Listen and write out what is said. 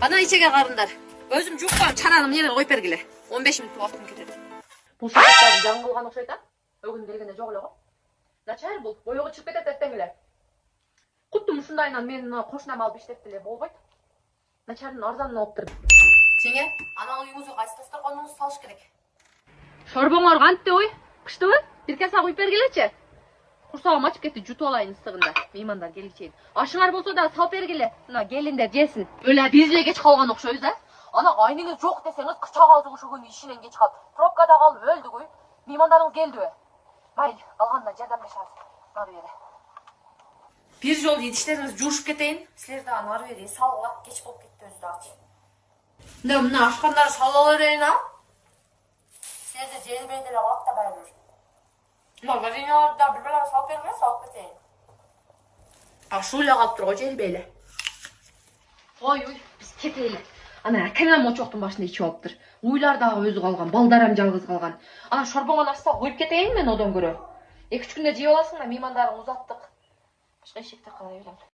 Ана ичеге карындар. Өзüm жукпам, чананым жерге коюп бергиле. 15 минут убактым кетет. Бул сааттарды жаң кылган окшойт, а? Өгүн келгенде жок эле го. Начар бул, боёго чыгып кетет десеңиле. Кутту ушундайынан мен кошунам алып иштетти эле болбойт. Начардын арзанына болуптур. Жеңе, ана уюңузга кайсы дасторконуңузду салыш керек? Шорбоңор кантты ой? Кыштыбы? Бир каса куюп бергилечи. Курсагым ачып кетти, жутуп алайын ысыгында. Меймандар келичейин. Ашыңар болсо да салып бергиле. Мына келиндер жесин. Өлө биз эле кеч калган окшойбуз, а? Ана айныңыз жок десеңиз, кычак алып ушул күнү ишинен кеч калып, пробкада калып өлдүк ой. Меймандарыңыз келдиби? Майли, калганына жардамдашабыз. Нары бере. Бир жол идиштериңиз жуушуп кетейин. Силер дагы нары бере салгыла, кеч болуп кетти өзү дагы. Да мына ашкандарды салып ала берейин, а? Силерде желбей деле калат да байыр. Мына вареньяларды да бир бала салып бергиле, салып кетейин. Ашуу эле калып турго желбейле. Ой, биз кетели. Ана аканам очоктун башында ичип алыптыр. Уйлар дагы өзү калган, балдарам жалгыз калган. Ана шорбоңон ачса коюп кетейин мен одон көрө. 2-3 күндө жеп аласың да, меймандарың узаттык. Башка эшекте калай берем.